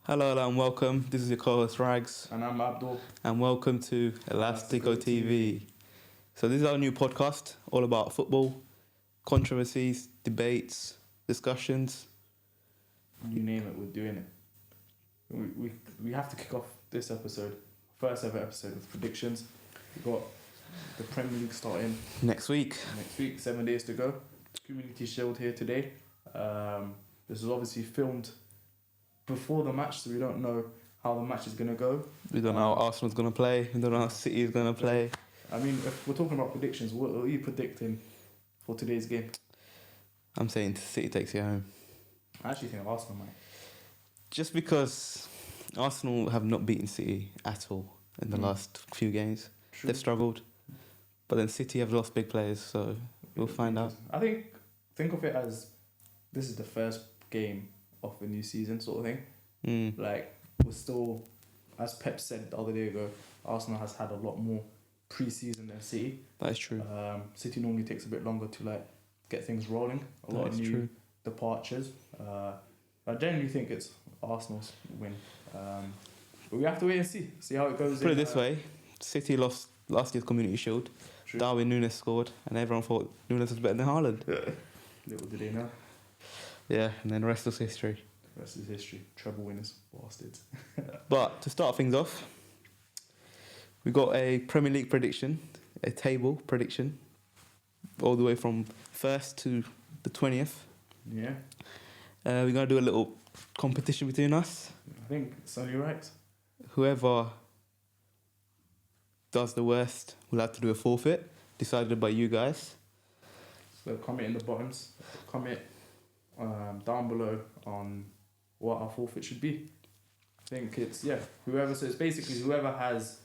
Hello and welcome. This is your co-host Rags, And I'm Abdul. and welcome to ElasticoTV. So this is our new podcast, all about football, controversies, debates, discussions. You name it, we're doing it. We have to kick off this episode, first ever episode, with predictions. We've got the Premier League starting Next week, 7 days to go. Community Shield here today. This is obviously filmed before the match, so we don't know how the match is going to go. we don't know how Arsenal's going to play, we don't know how City is going to play. I mean, if we're talking about predictions, what are you predicting for today's game? I'm saying City takes it home. I actually think Arsenal might. Just because Arsenal have not beaten City at all in the last few games. True. They've struggled. But then City have lost big players, so we'll find out. I think of it as this is the first game of a new season sort of thing. Like, we're still, as Pep said the other day ago, Arsenal has had a lot more pre-season than City. That is true. City normally takes a bit longer to like get things rolling. A lot of new departures. I generally think it's Arsenal's win. But we have to wait and see how it goes. Put it this way, City lost last year's Community Shield. True. Darwin Núñez scored, and everyone thought Núñez was better than Haaland. Little did they know. Yeah, and then the rest was history. The rest is history. Treble winners, bastards. But to start things off, we got a Premier League prediction, a table prediction, all the way from 1st to the 20th. Yeah, We're going to do a little competition between us. I think it's only right. Whoever does the worst will have to do a forfeit, decided by you guys. So comment in the bottoms. Comment down below on what our forfeit should be. I think it's whoever. So it's basically whoever has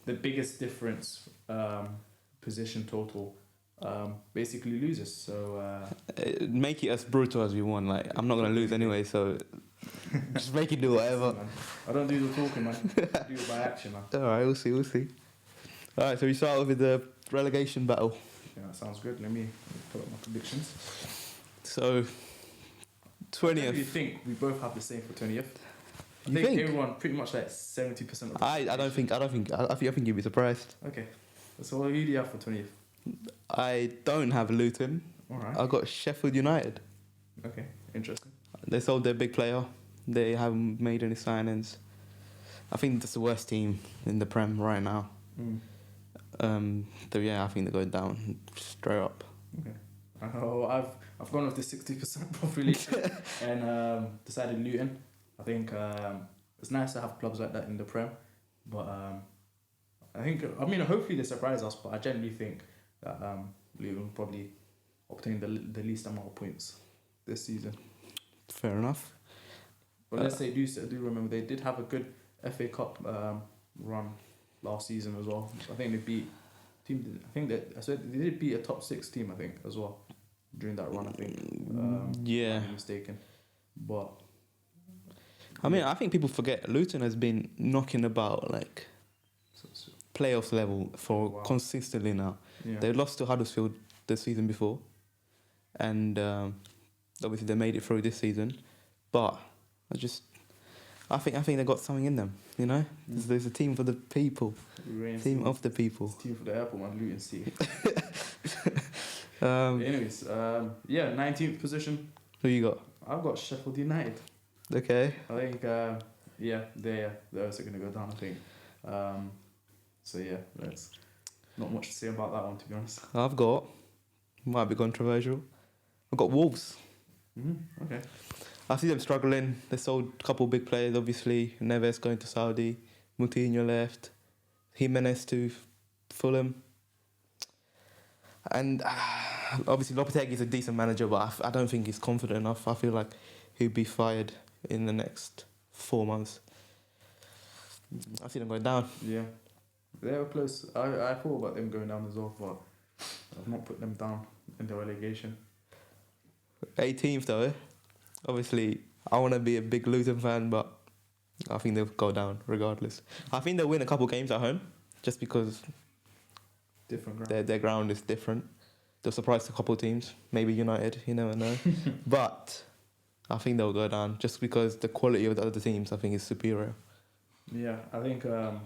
the biggest difference position total basically loses. So Make it as brutal as we want. Like, I'm not going to lose anyway, so just make it do whatever. man, I don't do the talking, man. I do it by action, man. Alright, we'll see. Alright, so we start with the relegation battle. Yeah, that sounds good. Let me put up my predictions. So, 20th. You think we both have the same for 20th? I You think think? everyone pretty much like 70% of the I think you'd be surprised. Okay. So who do you have for 20th? I don't have Luton. Alright. I got Sheffield United. Okay, interesting. They sold their big player. They haven't made any signings. I think that's the worst team in the Prem right now. So yeah, I think they're going down straight up. Okay. Oh, I've gone with the 60% population and decided Luton. I think it's nice to have clubs like that in the Prem, but I mean hopefully they surprise us. But I generally think that Luton will probably obtain the least amount of points this season. Fair enough. But let's say do remember they did have a good FA Cup run last season as well. I think they beat team. I think that they did beat a top 6 team. I think as well during that run. I think. Yeah. If I'm not mistaken, but I mean, I think people forget Luton has been knocking about like playoffs level for consistently now. Yeah. They lost to Huddersfield the season before, and obviously they made it through this season. But I think they got something in them. You know, there's a team for the people, team of the people. Team for the airport, man. Luton City. Anyways, 19th position. Who you got? I've got Sheffield United. Okay. I think they're also gonna go down. I think. So yeah, that's not much to say about that one, to be honest. I've got, might be controversial, I've got Wolves. Okay. I see them struggling. They sold a couple of big players, obviously. Neves going to Saudi. Moutinho left. Jimenez to Fulham. And obviously Lopetegui is a decent manager, but I don't think he's confident enough. I feel like he'll be fired in the next 4 months. I see them going down. Yeah. They were close. I thought about them going down as well, but I've not put them down in the relegation. 18th though, eh? Obviously, I want to be a big Luton fan, but I think they'll go down regardless. I think they'll win a couple games at home, just because Different ground. their ground is different. They'll surprise a couple teams, maybe United, you never know. But I think they'll go down just because the quality of the other teams I think is superior. Yeah, I think I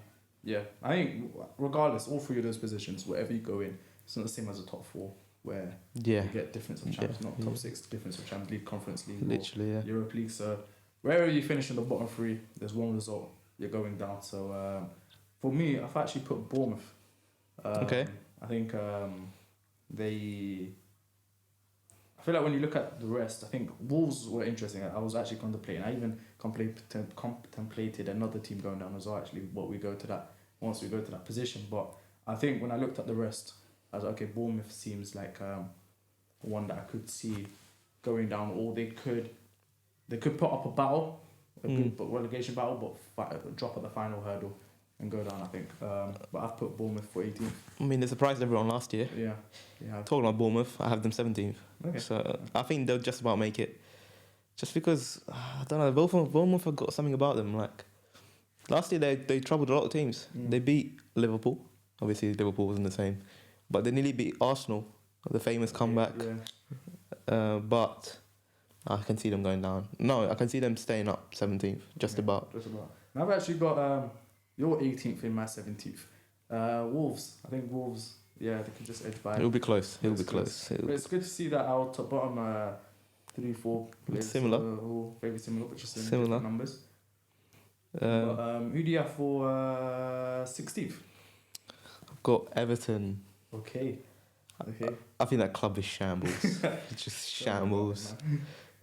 think regardless, all three of those positions, wherever you go in, it's not the same as the top four where Yeah, you get difference of champions, not top yeah. six, difference of Champions League, Conference League, Literally, yeah. or Europa League. So wherever you finish in the bottom three, there's one result, you're going down. So for me, I've actually put Bournemouth. Okay. I think they. I feel like when you look at the rest, I think Wolves were interesting. I was actually contemplating. I even contemplated another team going down as well. Actually, once we go to that position. But I think when I looked at the rest, I was like, okay, Bournemouth seems like one that I could see going down, or they could put up a battle, a good relegation battle, but drop at the final hurdle and go down. I think. But I've put Bournemouth for 18th. I mean, they surprised everyone last year. Yeah. Talking about Bournemouth, I have them 17th. Okay. So I think they'll just about make it. Just because, I don't know, Bournemouth have got something about them. Like, last year they troubled a lot of teams. They beat Liverpool. Obviously, Liverpool wasn't the same. But they nearly beat Arsenal, the famous comeback. Yeah. But I can see them going down. No, I can see them staying up 17th, just about. Just about. And I've actually got your 18th in my 17th. Wolves. I think Wolves, yeah, they can just edge by. It'll be close. It'll be close. But it's good to see that our top bottom 3-4 players Similar. all very similar, but just in Similar. different numbers. Who do you have for 16th? I've got Everton. Okay. I think that club is shambles. It's just shambles.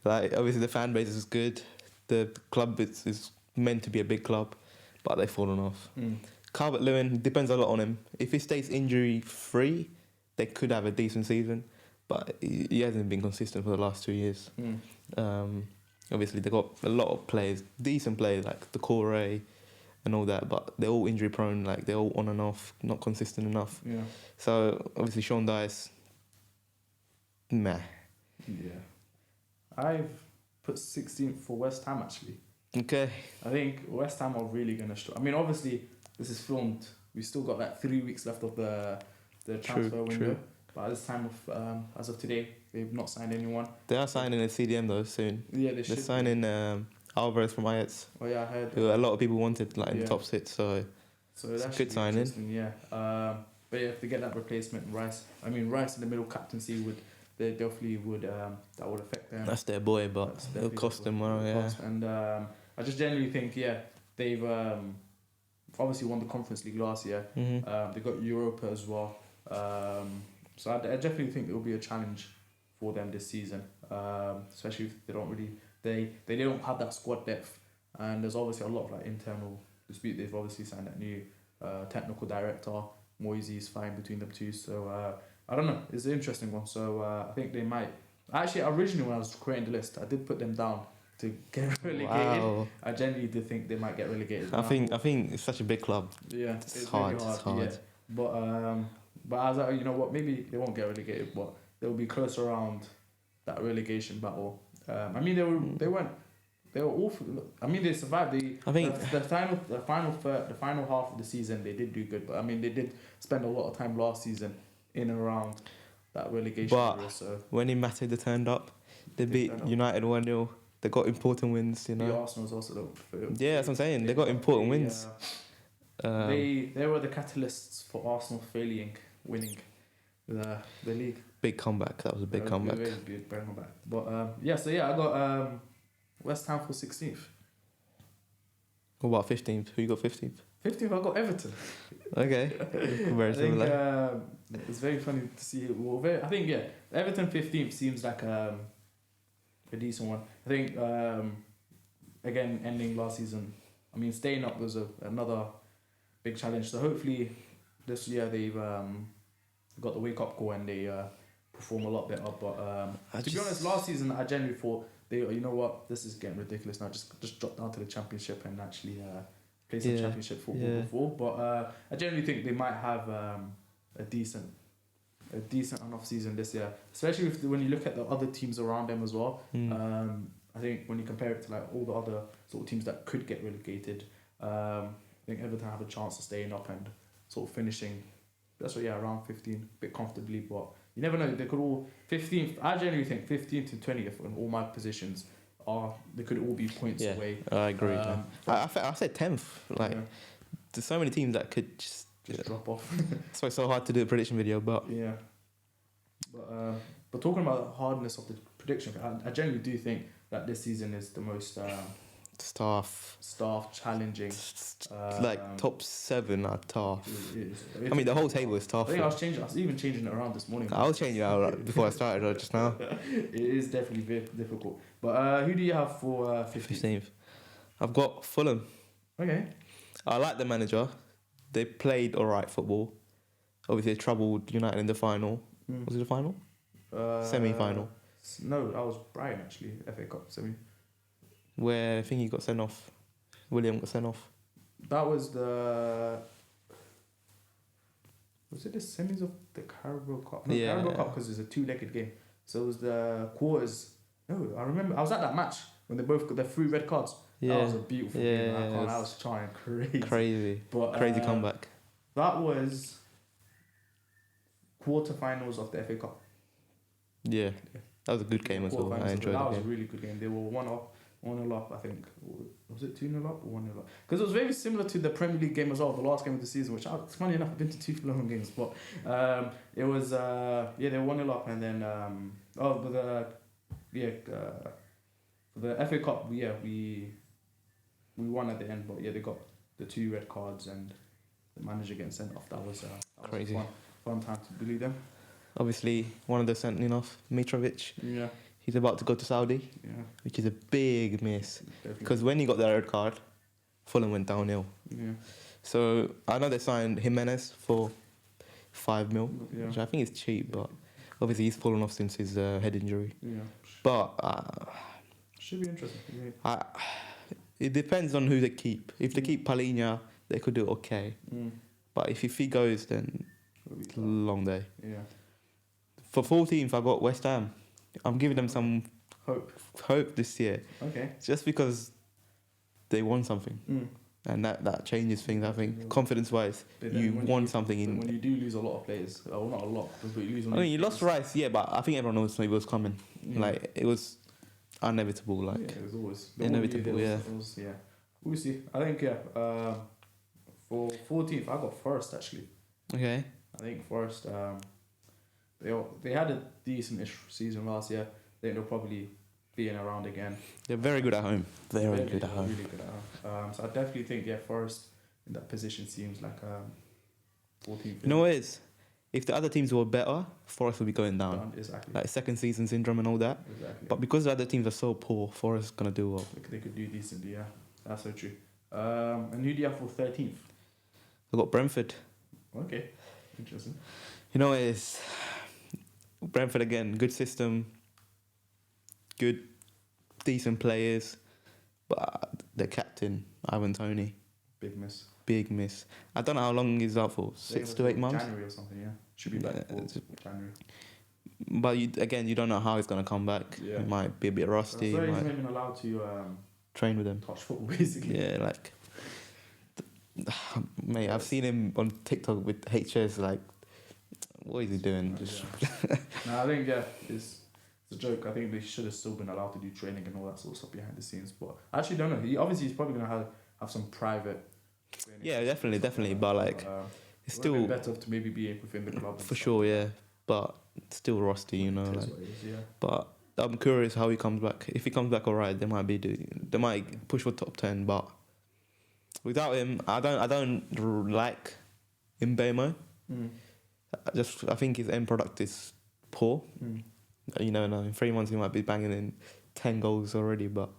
Like, obviously the fan base is good. The club is meant to be a big club, but they've fallen off. Calvert-Lewin, depends a lot on him. If he stays injury free, they could have a decent season, but he hasn't been consistent for the last 2 years. Obviously they got a lot of players, decent players like the Corey and all that, but they're all injury prone. Like, they're all on and off, not consistent enough. Yeah. So obviously Sean Dice, meh. Yeah. I've put 16th for West Ham actually. Okay. I think West Ham are really gonna struggle. I mean, obviously this is filmed. We still got like 3 weeks left of the transfer window. True. But at this time of as of today, they've not signed anyone. They are signing a CDM though soon. Yeah, They're signing Alvarez from Ajax, Oh yeah, I heard. who a lot of people wanted like in the Yeah. top six. So That's a good signing. Yeah. But yeah, if they get that replacement, Rice in the middle captaincy they definitely would that would affect them. that's their boy, but That's it'll definitely cost them what well. it Yeah. costs. And I just generally think they've obviously won the Conference League last year. They got Europa as well. So I definitely think it will be a challenge for them this season, especially if they don't have that squad depth, and there's obviously a lot of like internal dispute. They've obviously signed that new technical director. Moisey is fine between them two, so I don't know. It's an interesting one. So I think they might. Actually, originally when I was creating the list, I did put them down to get relegated. Wow. I genuinely did think they might get relegated. I think it's such a big club. Yeah, It's hard. really It's hard. Yeah. But I was like, you know what? Maybe they won't get relegated, but they'll be close around that relegation battle. I mean, they were awful. I mean, they survived. I think The final half of the season they did do good, but I mean they did spend a lot of time last season in and around that relegation But area. So when United they turned up, they They beat turned up. United 1-0. They got important wins, you the know. Arsenal's also Yeah, that's what I'm saying. They got important wins. They were the catalysts for Arsenal winning the league. Big comeback. That was a big comeback. Very big comeback. But I got West Ham for 16th. What about 15th? Who you got 15th? 15th, I got Everton. Okay. Very I think similar. it's very funny to see. I think Everton 15th seems like a decent one. I think again ending last season. I mean, staying up was another big challenge. So hopefully this year they've got the wake up call and they perform a lot better. But to be honest, last season I genuinely thought you know what, this is getting ridiculous now. Just drop down to the championship and actually play some championship football before. But I generally think they might have a decent enough season this year, especially when you look at the other teams around them as well. I think when you compare it to like all the other sort of teams that could get relegated, I think Everton have a chance of staying up and sort of finishing. Around 15, a bit comfortably, but you never know. They could all 15th. I generally think 15th to 20th in all my positions they could all be points Yeah, away. I agree. I said 10th. Like, Yeah. there's so many teams that could just Drop off. That's why it's so hard to do a prediction video, but Yeah. But talking about the hardness of the prediction, I generally do think that this season is the most staff challenging. like top 7 are tough. It I mean, the whole table is is tough. I think I was even changing it around this morning. I was changing it out before I started just now. It is definitely difficult. But who do you have for 15th? 15th. I've got Fulham. Okay. I like the manager. They played alright football. Obviously, they troubled United in the final. Was it the final? Semi-final. No, that was Brighton actually. FA Cup semi. Where I think he got sent off. William got sent off. That was the. Was it the semis of the Carabao Cup? No, Yeah. Carabao Cup because it's a 2-legged game. So it was the quarters. No, I remember. I was at that match when they both got their 3 red cards. Yeah. That was a beautiful game. I was trying crazy. Crazy. But, Crazy comeback. That was quarterfinals of the FA Cup. Yeah. That was a good game as well. I enjoyed That the was a game. really good game. They were 1-0 up, I think. Was it 2-0 up or 1-0 up? Because it was very similar to the Premier League game as well, the last game of the season, which, it's funny enough, I've been to 2 Fulham games, but it was, they were 1-0 up, and then, for the FA Cup, we won at the end, but yeah, they got the 2 red cards and the manager getting sent off. That was Crazy. Fun time to believe them. Obviously, one of the sent off, Mitrovic. Yeah. He's about to go to Saudi, Yeah. which is a big miss. Definitely. Because when he got the red card, Fulham went downhill. Yeah. So I know they signed Jimenez for 5 mil, Yeah. which I think is cheap, but obviously he's fallen off since his head injury. Yeah. But Should be interesting. Yeah. it depends on who they keep. If they keep Palhinha, they could do okay. But if he goes, then it's a long day. Yeah. For 14th, I got West Ham. I'm giving them some hope this year. Okay. Just because they won something. And that changes things, I think. Confidence-wise, you won something in... When you do lose a lot of players, well, not a lot, but you lose... I mean, you lost Rice, yeah, but I think everyone knows it was coming. Like, it was inevitable, like... Yeah, it was always... Inevitable, yeah. Yeah. We'll see. I think, for 14th, I got Forest, actually. Okay. I think Forest, they had a decent-ish season last year. I think they'll probably be in around again. They're very good at home. Very good at home. Really good at home. So I definitely think, Forest in that position seems like 14th. You know what it is? If the other teams were better, Forest would be going down. Exactly. Like second season syndrome and all that. Exactly. But because the other teams are so poor, Forest is going to do well. They could do decently, yeah. That's so true. And who do you have for 13th? I got Brentford. Okay. Interesting. You know what it is? Brentford again, good system, good, decent players, but the captain, Ivan Toney, Big miss. big miss. I don't know how long he's out for, 6 to 8 months. January or something, yeah. Should be back for January. But you don't know how he's going to come back. Yeah. He might be a bit rusty. So He he's might not even allowed to train with them. touch football, basically. Yeah, like, mate, I've seen him on TikTok with HS, like, what is he doing? Just No, I think, it's a joke. I think they should have still been allowed to do training and all that sort of stuff behind the scenes. But I actually don't know. He's probably going to have some private training. Yeah, definitely. But, like, it's still... It would have been better to maybe be within the club. For sure, yeah. But still rusty, you know. It is Like, what it is, yeah. but I'm curious how he comes back. If he comes back alright, they might push for top 10. But without him, I don't like Mbemo. I think his end product is poor. You never know. In 3 months, he might be banging in 10 goals already. But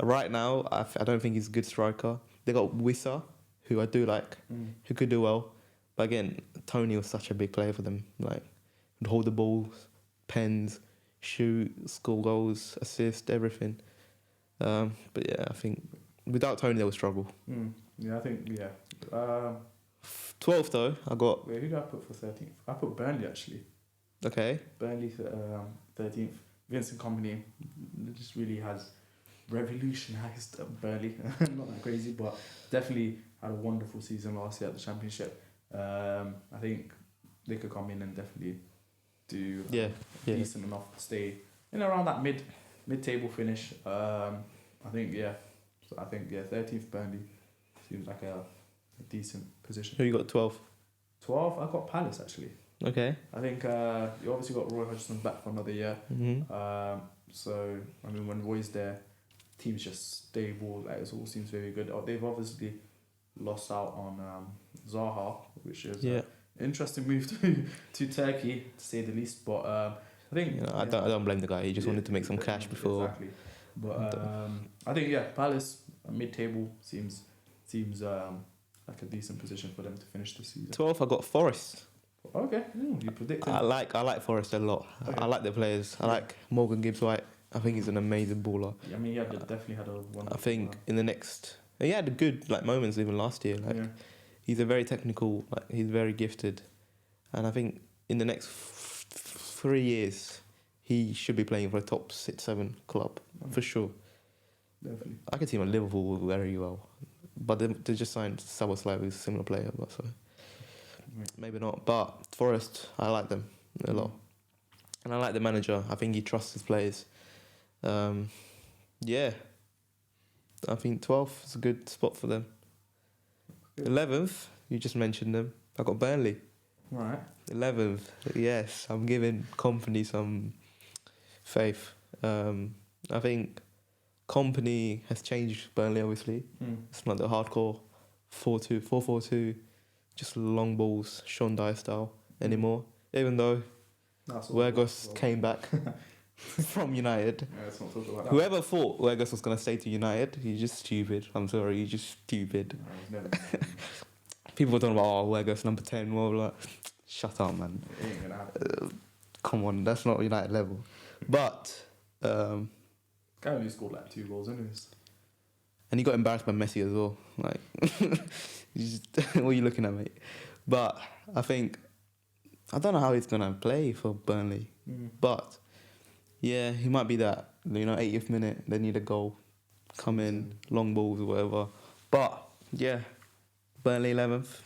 right now, I don't think he's a good striker. They got Wissa, who I do like, who could do well. But again, Tony was such a big player for them. Like, would hold the balls, pens, shoot, score goals, assist, everything. But yeah, I think without Tony, they would struggle. Yeah, I think, yeah. 12th though, I got... Wait, who did I put for 13th? I put Burnley, actually. Okay. Burnley, 13th. Vincent Kompany just really has revolutionised Burnley. Not that crazy, but definitely had a wonderful season last year at the Championship. I think they could come in and definitely do decent enough to stay in around that mid mid-table finish. I think yeah. So I think yeah, 13th Burnley seems like a decent position. Who you got 12? 12. I got Palace actually. Okay. I think you obviously got Roy Hodgson back for another year. So I mean, when Roy's there, team's just stable. Like it all seems very good. They've obviously lost out on Zaha, which is an interesting move to Turkey, to say the least. But I think I don't blame the guy. He just wanted to make some cash before. Exactly. But I think Palace mid-table seems like a decent position for them to finish the season. 12th, I got Forest. Okay, you predicted. I like Forest a lot. Okay. I like their players. I like Morgan Gibbs-White. I think he's an amazing baller. I mean, definitely had a wonderful. I think in the next, he had good moments even last year. He's a very technical. He's very gifted, and I think in the next 3 years, he should be playing for a top 6-7 club for sure. Definitely. I can see him at Liverpool very well, but they just signed Szoboszlai, who's a similar player, but so maybe not. But Forest, I like them a lot, and I like the manager. I think he trusts his players. I think 12th is a good spot for them. 11th, you just mentioned them. I got Burnley. Right. 11th, yes, I'm giving Company some faith. I think Company has changed Burnley, obviously. It's not the hardcore 4-4-2, just long balls, Sean Dyer style anymore. Even though Weghorst came back from United. Yeah, let's not talk about that. Whoever thought Weghorst was going to stay to United, he's just stupid. I'm sorry, he's just stupid. No, People were talking about, Weghorst number 10. Well, like, shut up, man. it ain't gonna happen. Come on, that's not United level. But, Guy only scored like 2 goals anyways. and he got embarrassed by Messi as well. Like, what are you looking at, mate? But I think, I don't know how he's going to play for Burnley. But, yeah, he might be that, 80th minute, they need a goal, come in, long balls or whatever. But, yeah, Burnley 11th,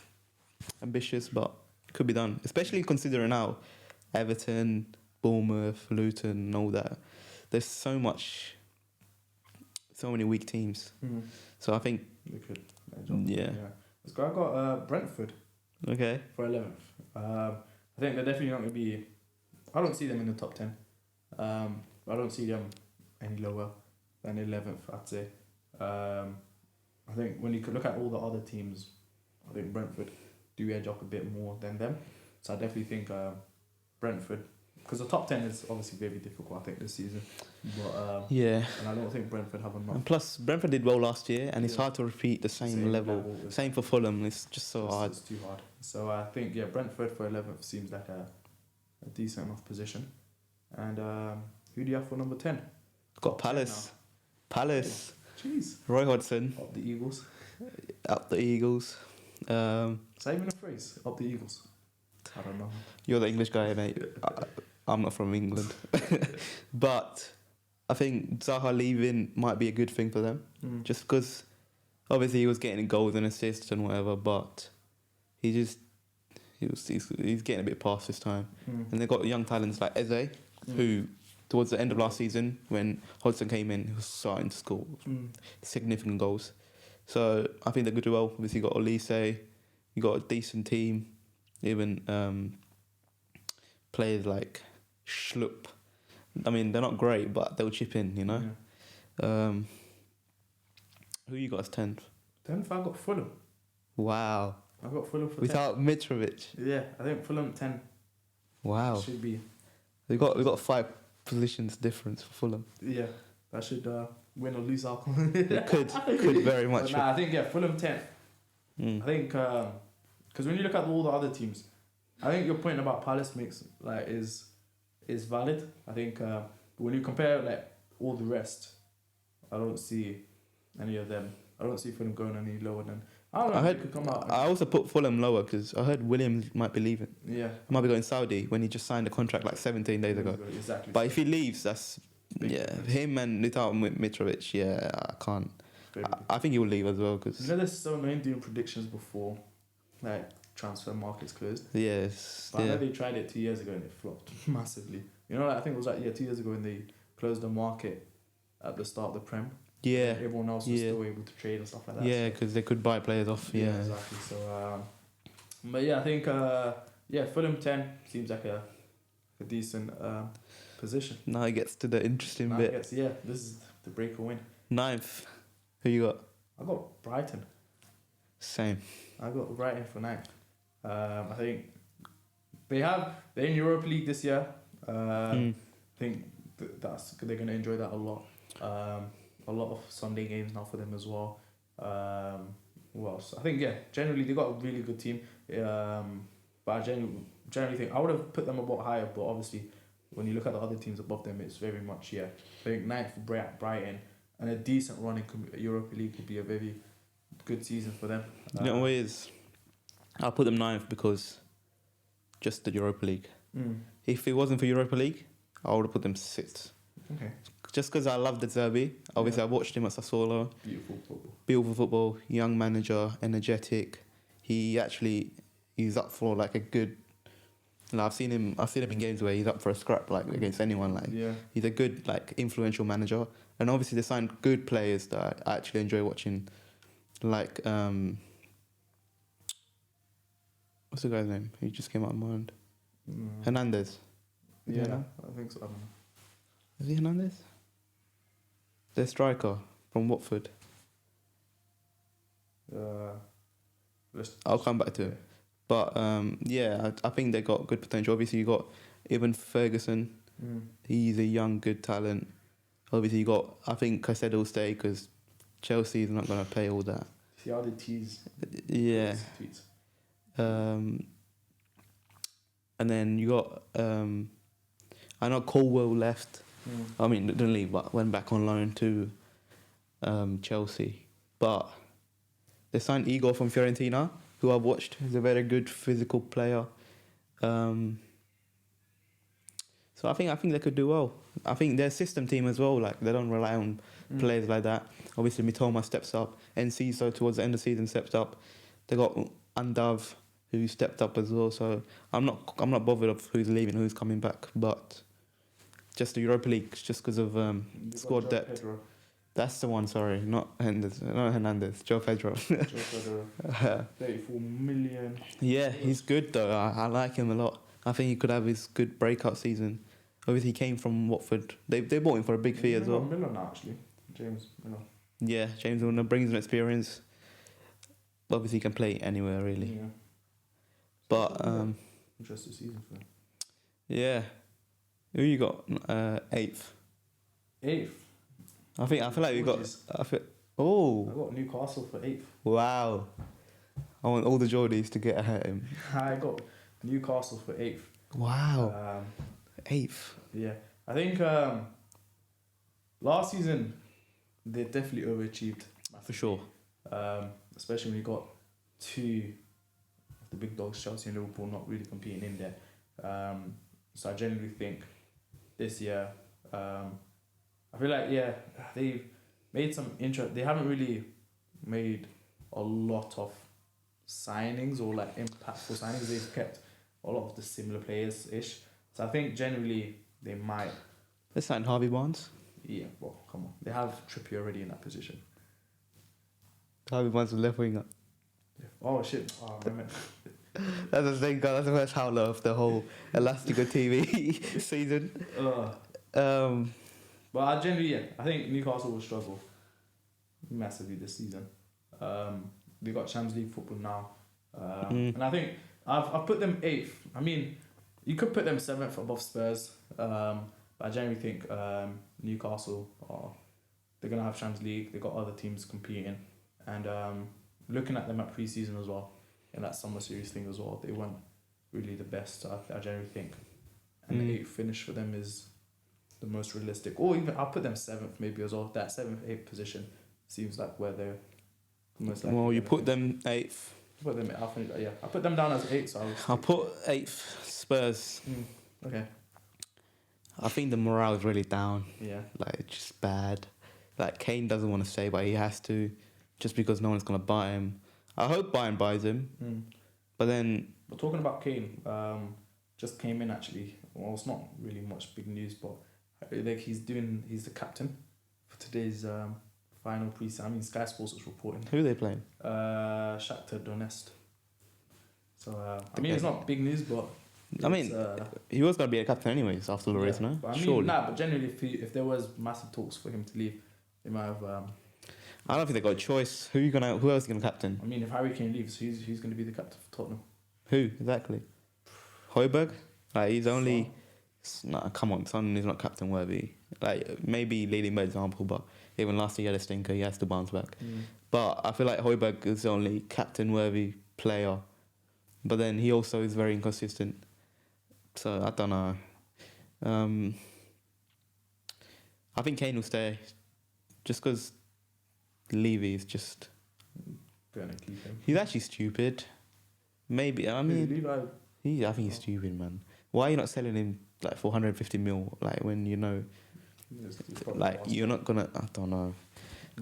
ambitious, but could be done. Especially considering now, Everton, Bournemouth, Luton and all that. There's so many weak teams. So I think... They could. Yeah. This guy got Brentford. Okay. For 11th. I think they're definitely not going to be... I don't see them in the top 10. I don't see them any lower than 11th, I'd say. I think when you could look at all the other teams, I think Brentford do edge up a bit more than them. So I definitely think Brentford, because the top 10 is obviously very difficult, I think, this season. But and I don't think Brentford have enough. And plus, Brentford did well last year, and it's hard to repeat the same level. Same for Fulham, it's just so hard. It's too hard. So I think, Brentford for 11th seems like a decent enough position. And who do you have for number 10? Got Palace. Palace. Jeez. Roy Hodgson. Up the Eagles. Up the Eagles. Is that even a phrase? Up the Eagles. I don't know. You're the English guy, mate. I'm not from England. But I think Zaha leaving might be a good thing for them. Just because obviously he was getting goals and assists and whatever, but he's getting a bit past his time. And they got young talents like Eze, who towards the end of last season, when Hodgson came in, he was starting to score significant goals. So I think they're good to well. Obviously, you got Olise, you got a decent team. Even players like Schlupp. I mean, they're not great, but they'll chip in, Who you got as 10th? 10th, I got Fulham. Wow. I got Fulham for 10th. Without Mitrovic. Yeah, I think Fulham 10. Wow. Should be. We got 5 positions difference for Fulham. Yeah, that should win or lose out. It could very much. But I think Fulham 10th. I think because when you look at all the other teams, I think your point about Palace is valid. I think when you compare all the rest, I don't see any of them. I don't see Fulham going any lower than. I don't know. If they could come out. I also put Fulham lower because I heard Williams might be leaving. Yeah. He might be going Saudi when he just signed a contract 17 days ago. Exactly. But if he leaves, that's him and without Mitrovic. Yeah, I can't. I think he will leave as well because. There's so many doing predictions before, transfer markets closed. Yes. But I know they tried it 2 years ago and it flopped massively. I think it was 2 years ago when they closed the market at the start of the Prem. Yeah. Everyone else was still able to trade and stuff like that. Yeah, because they could buy players off. Yeah, exactly. So, but yeah, I think Fulham 10 seems like a decent position. Now it gets to the interesting Now bit. This is the break or win. 9th. Who you got? I got Brighton. Same. I got Brighton for 9th. I think they're in Europa League this year. I think they're going to enjoy that a lot. A lot of Sunday games now for them as well. Who else? I think generally they got a really good team. But I generally think I would have put them a bit higher, but obviously when you look at the other teams above them, it's very much I think 9th for Brighton, and a decent run in Europa League would be a very good season for them. You know what it is? I'll put them 9th because just the Europa League. If it wasn't for Europa League, I would have put them 6th. Okay. Just because I love the Zerbi. Obviously, I watched him at Sassuolo. Beautiful football. Young manager, energetic. He's up for like a good. I've seen him in games where he's up for a scrap against anyone. He's a good influential manager, and obviously they signed good players that I actually enjoy watching. Like what's the guy's name? He just came out of my mind. Hernandez. Yeah, I think so. I don't know. Is he Hernandez? The striker from Watford. I'll come back to it. But I think they got good potential. Obviously, you got Evan Ferguson. He's a young, good talent. Obviously, you got. I think Caicedo will stay because Chelsea's not going to pay all that. See how they tease. Yeah. And then you got. I know Colwell left. I mean, didn't leave, but went back on loan to Chelsea. But they signed Igor from Fiorentina, who I've watched. He's a very good physical player. So I think they could do well. I think their system team as well, they don't rely on players like that. Obviously, Mitoma steps up. Enciso towards the end of the season stepped up. They got Undav, who stepped up as well. So I'm not bothered of who's leaving, who's coming back, but just the Europa League, just because of squad depth. Pedro. That's the one. Sorry, not Hernandez. Joe Pedro. Joe Pedro. 34 million. Yeah, he's good though. I like him a lot. I think he could have his good breakout season. Obviously, he came from Watford. They bought him for a big fee as well. Miller now, actually. James Miller. Yeah, James Miller brings him experience. Obviously, he can play anywhere really. Yeah. But interesting season for him. Yeah. Who you got? 8th. 8th. I feel like we got. I got Newcastle for 8th. Wow. I want all the Geordies to get ahead of him. I got Newcastle for 8th. Wow. 8th. Yeah. I think last season they definitely overachieved. For sure. Especially when you got 2 of the big dogs, Chelsea and Liverpool, not really competing in there. So I generally think this year, I feel like they've made some interest. They haven't really made a lot of signings or impactful signings. They've kept a lot of the similar players ish. So I think generally they might. They signed Harvey Barnes. Yeah, well, come on. They have Trippier already in that position. Harvey Barnes was left winger. Yeah. Oh shit! Oh, That's the thing, God. That's the first howler of the whole ElasticoTV season. But I generally, I think Newcastle will struggle massively this season. They got Champions League football now, and I think I've put them 8th. I mean, you could put them 7th above Spurs, but I generally think Newcastle they're gonna have Champions League. They got other teams competing, and looking at them at pre-season as well, in that summer series thing as well, they weren't really the best. I generally think, and the 8th finish for them is the most realistic. Or even I'll put them 7th maybe as well. That 7th, 8th position seems like where they're most likely. Well, you put them 8th. Put them. I put them down as 8th. So I'll put 8th Spurs. Okay. I think the morale is really down. Yeah. It's just bad. Kane doesn't want to stay, but he has to, just because no one's gonna buy him. I hope Bayern buys him. But then. But talking about Kane, just came in actually. Well, it's not really much big news, but he's the captain for today's final preseason. I mean, Sky Sports is reporting. Who are they playing? Shakhtar Donetsk. So I mean, it's not big news, but I mean, he was gonna be a captain anyways after the race, no? But I mean, Surely. but generally, if there was massive talks for him to leave, they might have. I don't think they got a choice. Who else are you gonna captain? I mean, if Harry Kane leaves, who's going to be the captain for Tottenham? Who exactly? Højbjerg? Like he's only. Nah, come on, Son is not captain worthy. Like maybe leading by example, but even last year he had a stinker. He has to bounce back. But I feel like Højbjerg is the only captain worthy player. But then he also is very inconsistent. So I don't know. I think Kane will stay, just because Levy is just. Gonna keep him. He's actually stupid. Maybe I mean. I think he's stupid, man. Why are you not selling him like 450 mil? Like when you know, like you're not gonna. I don't know.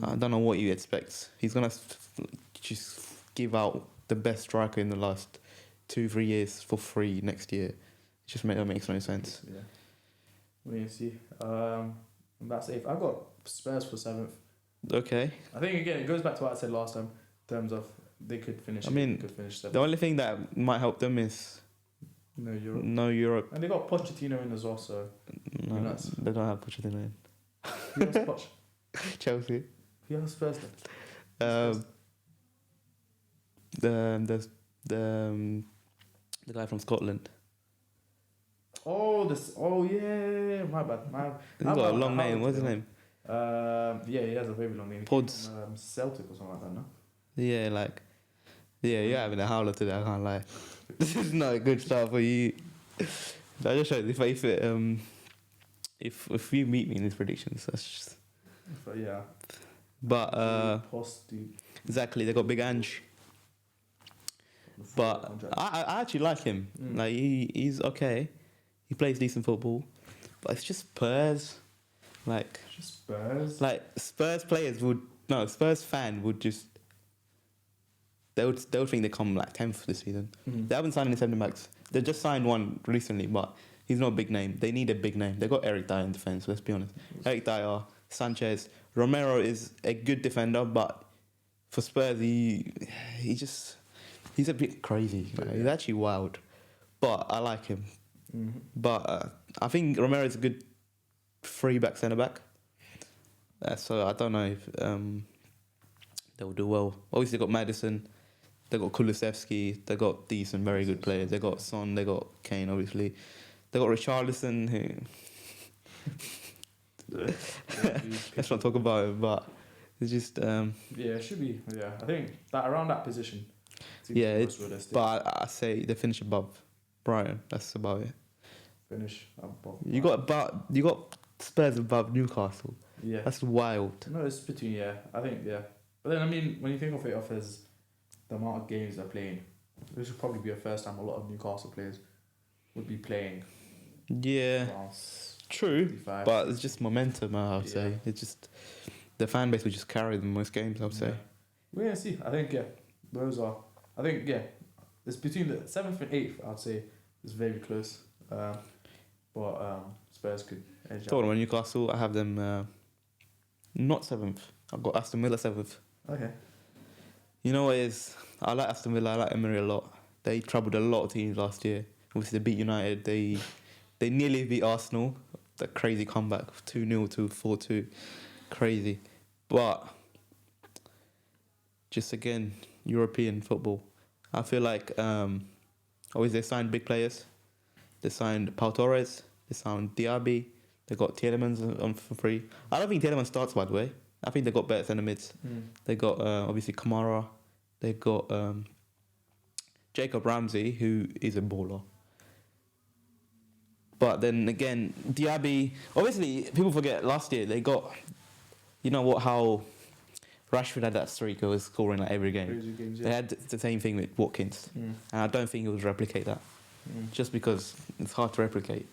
I don't know what you expect. He's gonna just give out the best striker in the last 2-3 years for free next year. It just makes no sense. Yeah. We'll see. That's safe. I got Spurs for 7th. Okay. I think again it goes back to what I said last time in terms of they could finish. Could finish 7th. The only thing that might help them is no Europe. And they got Pochettino in as well, so no, they don't have Pochettino in. Who else Poch? Chelsea. Who else Spurs then? The guy from Scotland. Oh yeah, my bad. He's got a long name. What's his name? Yeah, he has a very long name. Pods. Celtic or something like that, no? Yeah, you're having a howler today. I can't lie. This is not a good start for you. I just showed if you meet me in these predictions, that's just. But yeah. But exactly, they got Big Ange. But I actually like him. Like he's okay. He plays decent football, but it's just Spurs. Like just Spurs. Like Spurs fan would just. They would think they come like 10th this season. They haven't signed any centre backs. They just signed one recently, but he's not a big name. They need a big name. They got Eric Dyer in defence. Let's be honest. Eric Dyer, Sanchez, Romero is a good defender, but for Spurs he's a bit crazy. He's actually wild, but I like him. But I think Romero is a good free-back centre-back. So I don't know if they'll do well. Obviously, they got Maddison, they got Kulusevski, they got decent, very good players. They got Son, they got Kane, obviously. They got Richarlison, who... Let's not talk about it, but it's just... Yeah, it should be. Yeah, I think that around that position... Yeah, but I say they finish above Brighton. That's about it. Finish above. You got Spurs above Newcastle. Yeah, that's wild. No, it's between I think But then I mean, when you think of it off as the amount of games they're playing, this would probably be a first time a lot of Newcastle players would be playing. Yeah, true. 55. But it's just momentum. I would say it's just the fan base would just carry them most games. I would say. We're gonna see. I think those are. I think it's between the 7th and 8th. I'd say it's very close. But Spurs could edge out. Talking about Newcastle, I have them not 7th. I've got Aston Villa 7th. Okay. You know what it is? I like Aston Villa. I like Emery a lot. They troubled a lot of teams last year. Obviously, they beat United. They nearly beat Arsenal. That crazy comeback, 2-0 to 4-2, crazy. But just again, European football. I feel like obviously they signed big players. They signed Pau Torres. They signed Diaby. They got Tielemans on for free. I don't think Tielemans starts, by the way. I think they got better centre mids. They got obviously Kamara. They got Jacob Ramsey, who is a baller. But then again, Diaby. Obviously, people forget last year they got. You know what? How Rashford had that streak of scoring like every game. Games, They had the same thing with Watkins, and I don't think he would replicate that. Just because it's hard to replicate.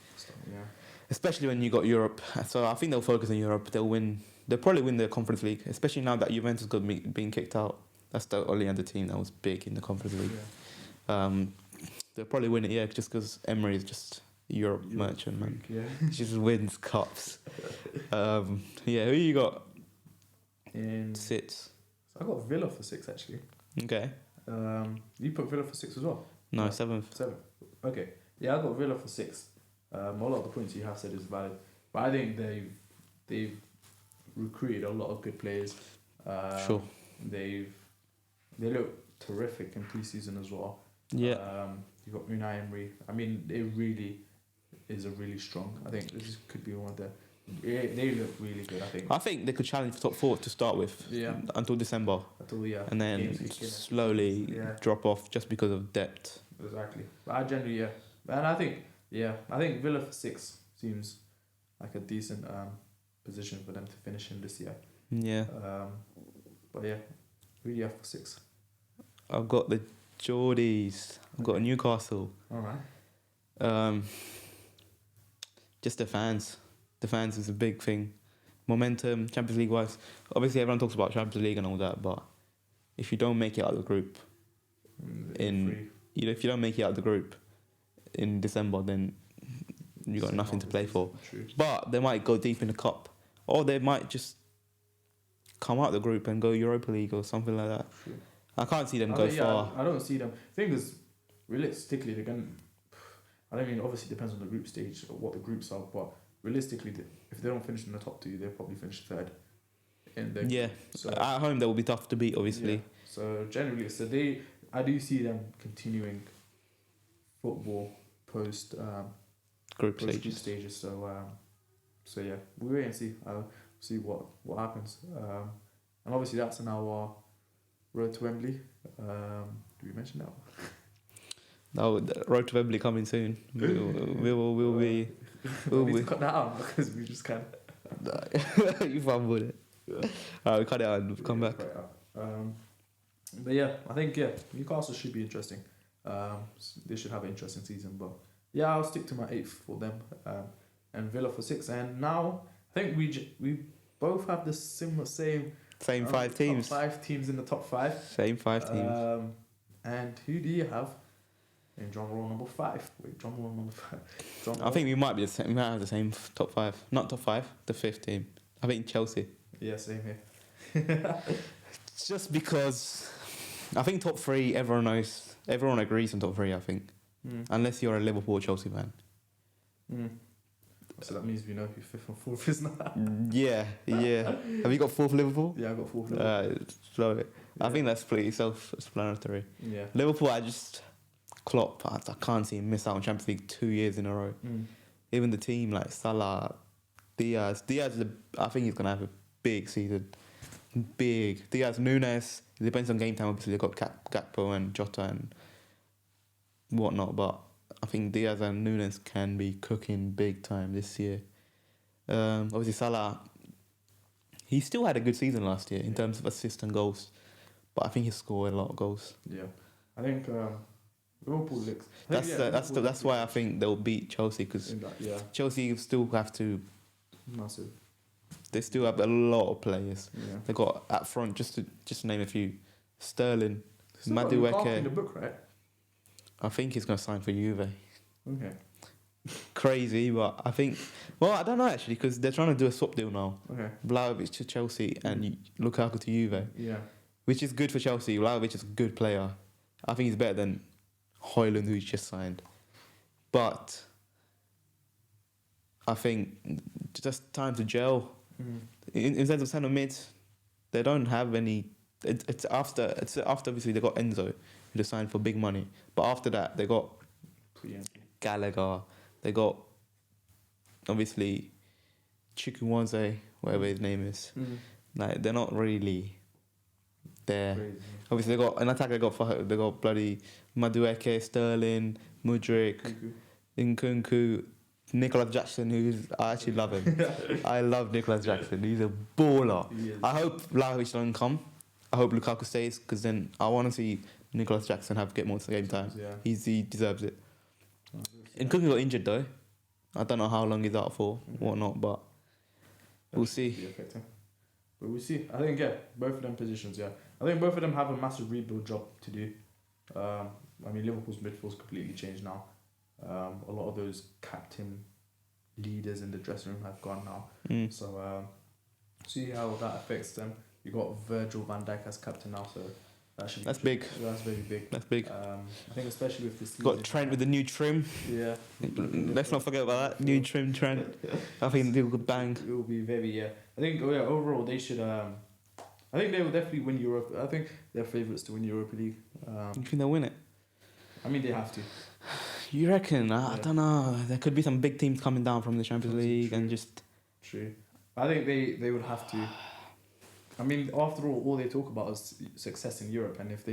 Especially when you got Europe. So I think they'll focus on Europe. They'll win. They'll probably win the Conference League, especially now that Juventus got being kicked out. That's the only other team that was big in the Conference League. They'll probably win it, just because Emery is just Europe merchant, man. He just wins cups. Who you got? In sits. I got Villa for 6 actually. Okay. You put Villa for 6 as well? No, Yeah. 7th. 7. Okay. Yeah, I got Villa for 6. A lot of the points you have said is valid, but I think they've recruited a lot of good players. Sure. They look terrific in pre-season as well. Yeah. You got Unai Emery. I mean, it really is a really strong. I think this could be one of the. They look really good. I think they could challenge for top 4 to start with. Yeah. Until December. And then Games kick in. slowly drop off just because of depth. Exactly. But I generally and I think Villa for 6 seems like a decent position for them to finish in this year. Yeah. But yeah, who do you have for 6? I've got the Geordies. I've got Newcastle. Alright. Just the fans. The fans is a big thing. Momentum, Champions League wise. Obviously, everyone talks about Champions League and all that, but if you don't make it out of the group if you don't make it out of the group in December, then you got nothing to play for. True. But they might go deep in the cup, or they might just come out of the group and go Europa League or something like that. True. I can't see them go far. I don't see them. The thing is, realistically, they're going. I don't mean, obviously, it depends on the group stage or what the groups are, but realistically, if they don't finish in the top 2, they'll probably finish 3rd. So at home they will be tough to beat, obviously. Yeah. So generally, I do see them continuing football post Group stages. So yeah, we wait and see. See what happens. And obviously that's in our road to Wembley. Do we mention that one? No, the road to Wembley coming soon. We'll be. We need to cut that out because we just can't. You fumbled it. We cut it out and we'll come back. But yeah, I think Newcastle should be interesting. They should have an interesting season. But yeah, I'll stick to my 8th for them. And Villa for 6. And now I think we both have the same 5 teams. 5 teams in the top 5. Same 5 teams. And who do you have in drum roll number 5? Wait, drum roll number 5. I think we might be the same. We might have the same top 5. Not top 5. The 5th team. I think Chelsea. Yeah, same here. Just because I think top 3, everyone knows. Everyone agrees on top 3. I think, unless you're a Liverpool or Chelsea fan. So that means we know who 5th and 4th is now. Yeah. Have you got 4th Liverpool? Yeah, I got 4th Liverpool. So I think that's pretty self-explanatory. Yeah. Liverpool, Klopp, I can't see him miss out on Champions League 2 years in a row. Even the team like Salah, Diaz, I think he's gonna have a big season. Big. Diaz, Nunes. It depends on game time. Obviously, they've got Gakpo and Jota and whatnot, but I think Diaz and Nunes can be cooking big time this year. Obviously, Salah, he still had a good season last year in terms of assists and goals, but I think he scored a lot of goals. Yeah, I think Liverpool looks. That's why I think they'll beat Chelsea, because Chelsea still have to. Massive. They still have a lot of players. Yeah. They got at front, just to name a few: Sterling, Madueke. In the book, right? I think he's gonna sign for Juve. Okay. Crazy, but I think. Well, I don't know actually, because they're trying to do a swap deal now. Okay. Vlahovic to Chelsea and Lukaku to Juve. Yeah. Which is good for Chelsea. Vlahovic is a good player. I think he's better than Højlund, who he just signed. But I think just time to gel. In terms of centre mids, they don't have any. It's after obviously they got Enzo, who they signed for big money. But after that they got Gallagher. They got obviously Chukwueze, whatever his name is. Like they're not really there. Crazy. Obviously they got an attack. They got bloody Madueke, Sterling, Mudryk, Nkunku. Nicholas Jackson, I actually love him. I love Nicholas Jackson. He's a baller. I hope Vlahovic doesn't come. I hope Lukaku stays, because then I want to see Nicholas Jackson get more game time. Yeah. He deserves it. Nkunku got injured though. I don't know how long he's out for, whatnot, but we'll see. But we'll see. I think both of them positions. I think both of them have a massive rebuild job to do. I mean, Liverpool's midfield's completely changed now. A lot of those captain leaders in the dressing room have gone now. So see how that affects them. You got Virgil van Dijk as captain now, so That's big. That's very big. That's big. I think especially with this season. Got Trent with the new trim. Yeah. Let's not forget about that. New trim Trent. I think they could bang. It will be very, I think, overall they should, I think they will definitely win Europe. I think they're favourites to win Europa League. You think they'll win it? I mean, they have to. You reckon? I don't know. There could be some big teams coming down from the Champions League and just... True. I think they would have to. I mean, after all they talk about is success in Europe, and if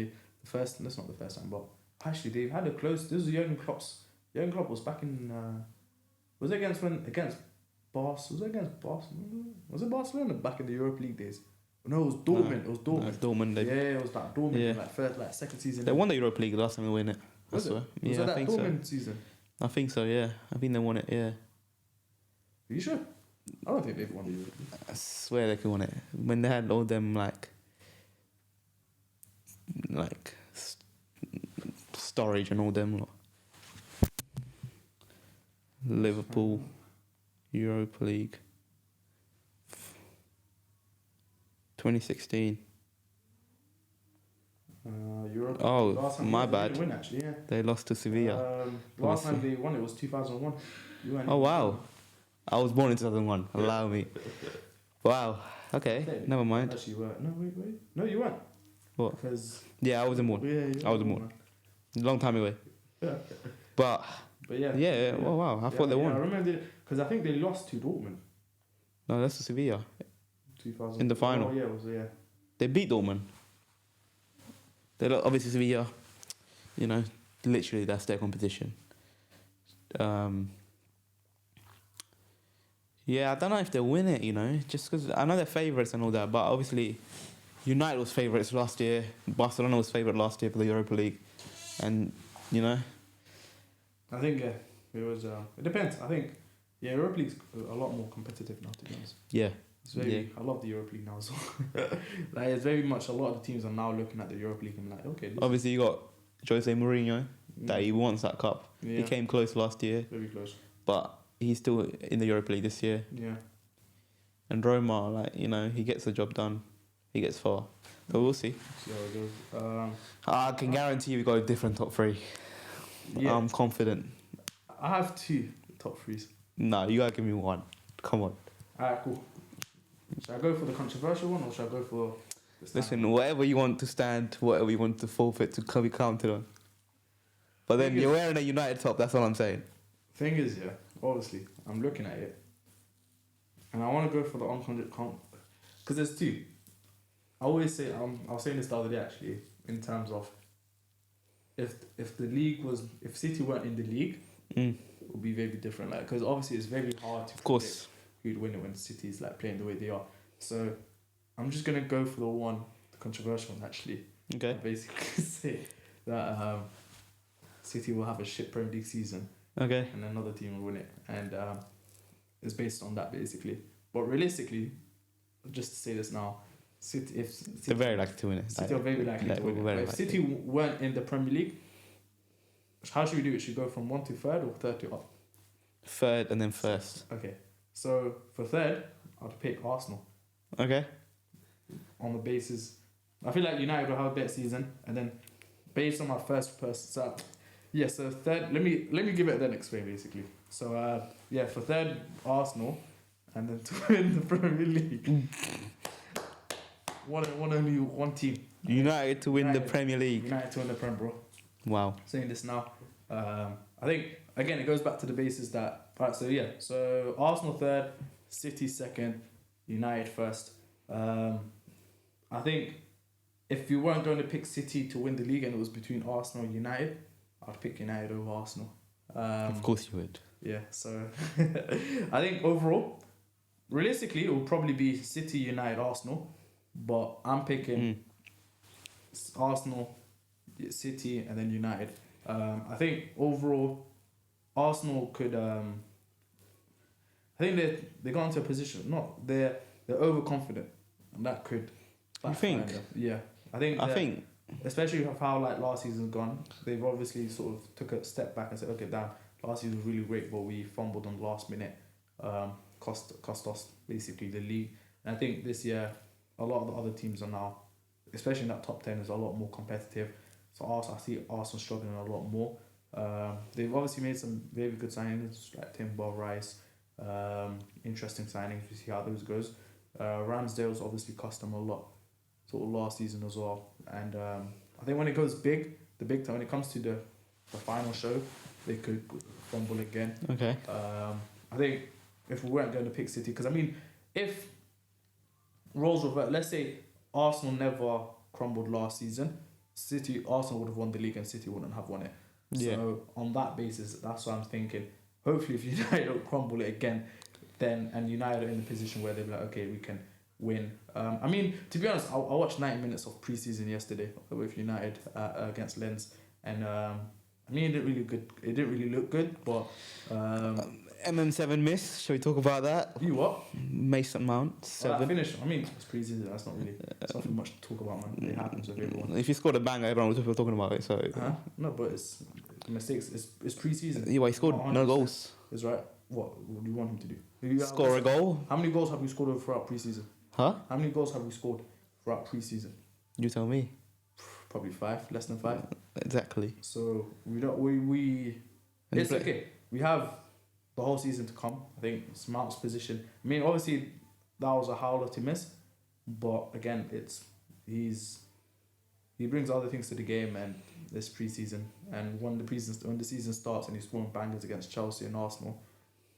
that's not the first time, but actually they've had a close. This is Jurgen Klopp's. Jurgen Klopp was back in. Was it against Barcelona? Was it against Barcelona? Was it Barcelona back in the Europa League days? No, it was Dortmund. It was Dortmund. No, it's Dortmund. It was like Dortmund. Yeah. Second season. They won the Europa League the last time they win it. Was it? Yeah, Was I think Dortmund so. season? I think so. Yeah, I think they won it. Yeah. Are you sure? I don't think they've won the Europa League. I swear they could win it when they had all them like Storage and all them lot. Liverpool, Europa League, 2016. Europe. Oh, Last time my they bad. didn't win, actually, yeah. They lost to Sevilla. Last time they won it was 2001. Oh wow, I was born in 2001. Allow me. Wow. Okay. Never mind. Actually, you weren't. No, wait. No, you weren't. What? Because Yeah, I wasn't born. yeah, I wasn't born. Long time away. Yeah. But yeah. yeah. Oh wow. I thought they won. I remember because I think they lost to Dortmund. No, that's to Sevilla. 2000. In the final. Oh yeah, it was They beat Dortmund. They obviously Sevilla. You know, literally that's their competition. Yeah, I don't know if they'll win it. You know, just because I know they're favourites and all that, but obviously United was favourites last year. Barcelona was favourite last year for the Europa League, and you know. I think it was. It depends. I think Europa League's a lot more competitive now. To be honest. Yeah. It's very, I love the Europa League now as well. Like it's very much a lot of the teams are now looking at the Europa League and like, okay. Obviously, you got Jose Mourinho. That he wants that cup. Yeah. He came close last year. Very close. But he's still in the Europa League this year. Yeah. And Roma, like, you know, he gets the job done. He gets far. So we'll see. See how it goes. I can guarantee you we got a different top three. Yeah. I'm confident. I have two top threes. No, you gotta give me one. Come on. Alright, cool. Should I go for the controversial one or should I go for the standard? Listen, whatever you want to stand, whatever you want to forfeit to be counted on. But then you're wearing a United top, that's all I'm saying. Thing is, yeah, obviously, I'm looking at it. And I want to go for the unconditional count. Because there's two. I always say, I was saying this the other day actually, in terms of if the league was, if City weren't in the league, it would be very different. Like, because obviously it's very hard to predict who'd win it when City's like playing the way they are. So I'm just going to go for the controversial one actually. Okay. I basically say that City will have a shit Premier League season. Okay. And another team will win it. And it's based on that basically. But realistically, just to say this now, City, they're very likely to win it. City are very likely to win it. But if City weren't in the Premier League, how should we do it? Should we go from 1 to 3rd or 3rd to up? 3rd and then 1st. Okay. So for 3rd, I'd pick Arsenal. Okay. On the basis, I feel like United will have a better season, and then based on my first person, so yeah. So 3rd, let me give it then explain basically. So for 3rd Arsenal, and then to win the Premier League. Only one team. United to win the Premier League. United to win the Prem, bro. Wow. Saying this now, I think again it goes back to the basis that so Arsenal 3rd, City 2nd, United 1st. I think if you weren't going to pick City to win the league and it was between Arsenal and United, I'd pick United over Arsenal. Of course you would. Yeah, so I think overall, realistically, it will probably be City, United, Arsenal, but I'm picking Arsenal, City, and then United. I think overall, Arsenal could. I think they got into a position. They're overconfident, and that could. You think? Yeah, I think. Especially with how like last season's gone, they've obviously sort of took a step back and said, okay, damn, last season was really great, but we fumbled on the last minute, cost us basically the league. And I think this year, a lot of the other teams are now, especially in that top 10, is a lot more competitive. So I see Arsenal struggling a lot more. They've obviously made some very good signings like Timber, Rice. Interesting signings. We see how those goes. Ramsdale's obviously cost them a lot, sort of last season as well. And I think when it goes big, the big time, when it comes to the final show, they could fumble again. Okay. I think if we weren't going to pick City, because I mean, if roles revert, let's say Arsenal never crumbled last season, Arsenal would have won the league and City wouldn't have won it. Yeah. So on that basis, that's what I'm thinking. Hopefully, if United don't crumble it again, then and United are in the position where they're like, okay, we can win. I mean, to be honest, I watched 90 minutes of preseason yesterday with United against Lens, and I mean, it didn't really look good, but MM7 miss. Shall we talk about that? you what? Mason Mount Well, 7. that finish. I mean, it's preseason. That's not really something much to talk about, man. It happens with everyone. If you scored a banger, everyone was talking about it. So Huh? No, but it's mistakes. It's preseason. yeah, well, he scored no 100%. goals. Is right. What do you want him to do? Score a goal? How many goals have we scored throughout preseason? Huh? How many goals have we scored throughout preseason? You tell me. Probably 5, less than 5. Exactly. So we don't. We. And It's okay. We have the whole season to come. I think it's Mount's position. I mean, obviously that was a howler to miss, but again, he brings other things to the game, and this preseason, and when the season starts and he's scoring bangers against Chelsea and Arsenal,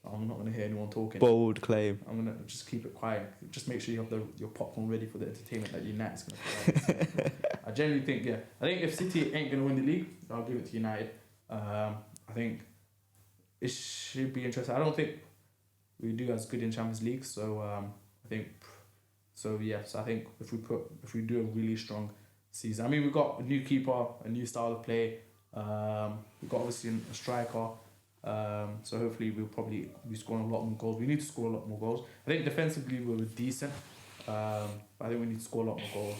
I'm not gonna hear anyone talking. Bold claim. I'm gonna just keep it quiet. Just make sure you have your popcorn ready for the entertainment that United's gonna provide. I genuinely think, I think if City ain't gonna win the league, I'll give it to United. I think it should be interesting. I don't think we do as good in Champions League, so I think so. Yes, I think if we do a really strong season, I mean, we've got a new keeper, a new style of play. We've got obviously a striker. So hopefully we'll probably be scoring a lot more goals. We need to score a lot more goals. I think defensively we were decent. I think we need to score a lot more goals.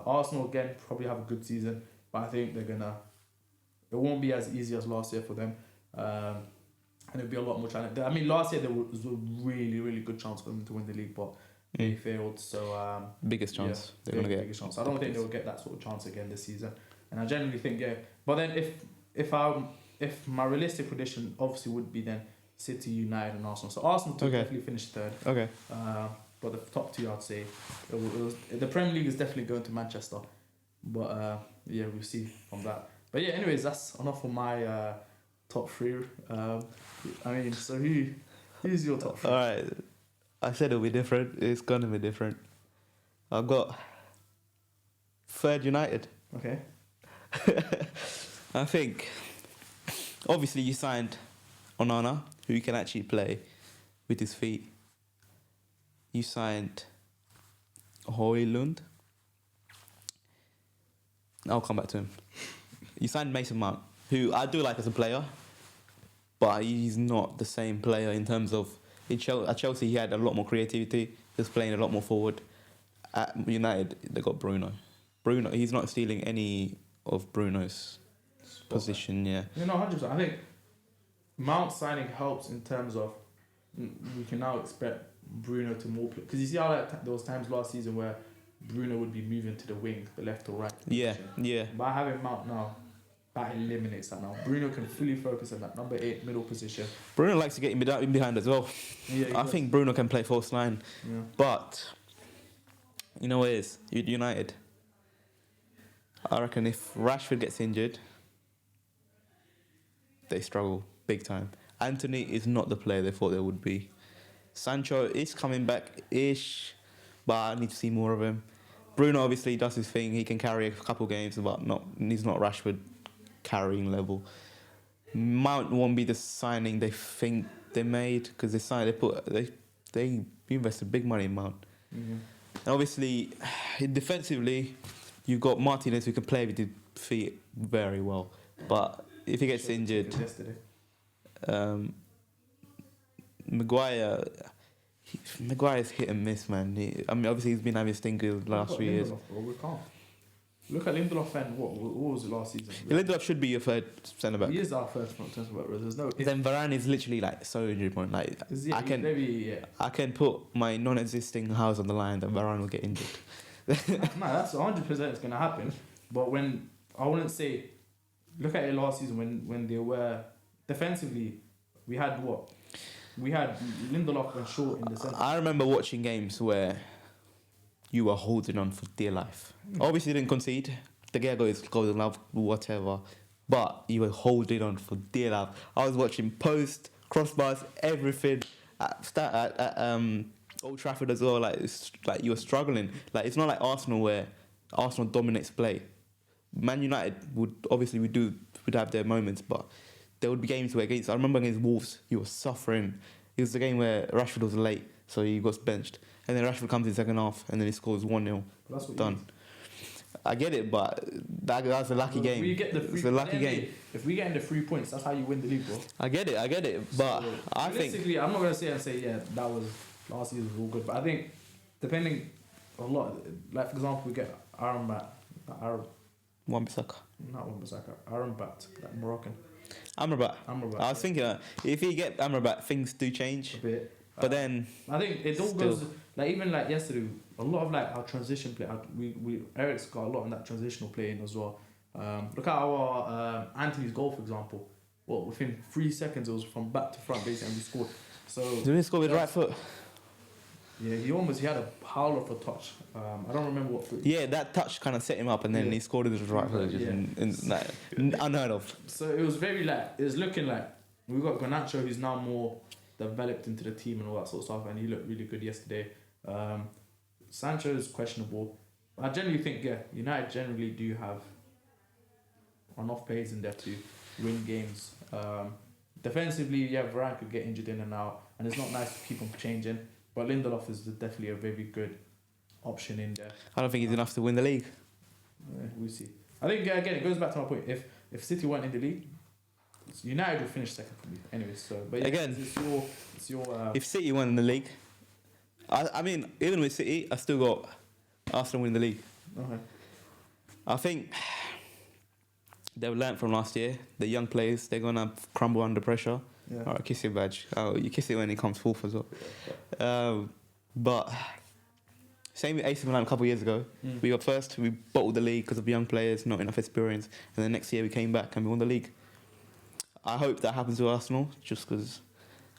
Arsenal again probably have a good season, but I think it won't be as easy as last year for them. And it'll be a lot more challenging. I mean, last year there was a really, really good chance for them to win the league, but they failed. So biggest chance they're gonna get. Biggest chance. I don't think they'll get that sort of chance again this season. And I genuinely think But then if my realistic prediction obviously would be then City, United, and Arsenal. So Arsenal definitely finish third. Okay. But the top two, I'd say, the Premier League is definitely going to Manchester. But we'll see from that. But yeah, anyways, that's enough for my top 3. I mean, so who's your top 3? All right. I said it'll be different. It's gonna be different. I've got third United. Okay. I think, obviously, you signed Onana, who can actually play with his feet. You signed Højlund. I'll come back to him. You signed Mason Mount, who I do like as a player, but he's not the same player in terms of... At Chelsea, he had a lot more creativity. He was playing a lot more forward. At United, they got Bruno. He's not stealing any of Bruno's position, yeah. No, 100%. I think Mount signing helps in terms of we can now expect Bruno to more play. Because you see how there was times last season where Bruno would be moving to the wing, the left or right position. Yeah. By having Mount now, that eliminates that now. Bruno can fully focus on that number 8 middle position. Bruno likes to get in behind as well. Yeah, I think Bruno can play false 9. Yeah. But, you know what it is? United. I reckon if Rashford gets injured, they struggle big time. Anthony is not the player they thought they would be. Sancho is coming back-ish, but I need to see more of him. Bruno obviously does his thing. He can carry a couple games, but he's not Rashford carrying level. Mount won't be the signing they think they made because they invested big money in Mount. Mm-hmm. And obviously, defensively, you've got Martinez who can play with his feet very well, but if he gets injured, Maguire's hit and miss, man. I mean, obviously he's been having stinkers the last few years. Look at Lindelof and what was it last season? Lindelof should be your third centre back. He is our first centre back. There's no. Then Varane is literally like so injury prone. Like I can put my non-existing house on the line that Varane will get injured. No, that's 100% going to happen. But when I wouldn't say, look at it last season when they were defensively, we had what? We had Lindelof and Shaw in the centre. I remember watching games where you were holding on for dear life. Obviously, you didn't concede. The guy goes golden love, whatever. But you were holding on for dear life. I was watching post, crossbars, everything at Old Trafford as well. Like you were struggling. Like it's not like Arsenal where Arsenal dominates play. Man United would have their moments, but there would be games where I remember against Wolves, you were suffering. It was the game where Rashford was late, so he got benched. And then Rashford comes in second half, and then he scores 1-0. That's what done. I get it, but that's a lucky game. It's a lucky game. If we get in the 3 points, that's how you win the league, bro. I get it. But so, I think... I'm not going to say, that was... Last season was all good. But I think, depending a lot... Like, for example, we get Wan-Bissaka. Not Wan-Bissaka. Amrabat, that Moroccan. Amrabat. I was thinking, if you get Amrabat, things do change. A bit. But then... I think it all goes... Like, even like yesterday, a lot of like our transition play... Eric's got a lot in that transitional play in as well. Look at our Anthony's goal, for example. Well, within 3 seconds, it was from back to front, basically, and we scored. So... Did he score with right foot? Yeah, he had a howler for touch. I don't remember what foot. Yeah, that touch kind of set him up, and then he scored with his right foot. Unheard of. So it was looking like we got Garnacho, who's now more developed into the team and all that sort of stuff, and he looked really good yesterday. Sancho is questionable. I generally think, United generally do have enough players in there to win games. Defensively, Varane could get injured in and out, and it's not nice to keep him changing. But Lindelof is definitely a very good option in there. I don't think he's enough to win the league. Yeah, we'll see. I think, again, it goes back to my point. If City weren't in the league, United will finish second for me. Anyway, so... But yeah, again, it's your if City won in the league... I mean, even with City, I still got Arsenal win the league. Okay. I think they've learnt from last year. The young players, they're going to crumble under pressure. Yeah. Alright, kiss your badge. Oh, you kiss it when it comes fourth as well. But same with AC Milan a couple of years ago. We got first, we bottled the league because of young players, not enough experience. And then next year we came back and we won the league. I hope that happens with Arsenal, just because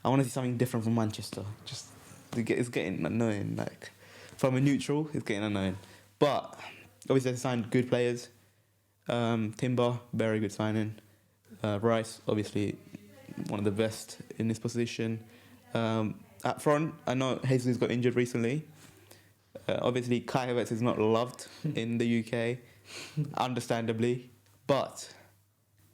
I want to see something different from Manchester. It's getting annoying. Like, from a neutral, it's getting annoying. But obviously they signed good players. Timber, very good signing. Rice, obviously one of the best in this position. Up front, I know Jesus got injured recently. Obviously, Kai Havertz is not loved in the UK, understandably. But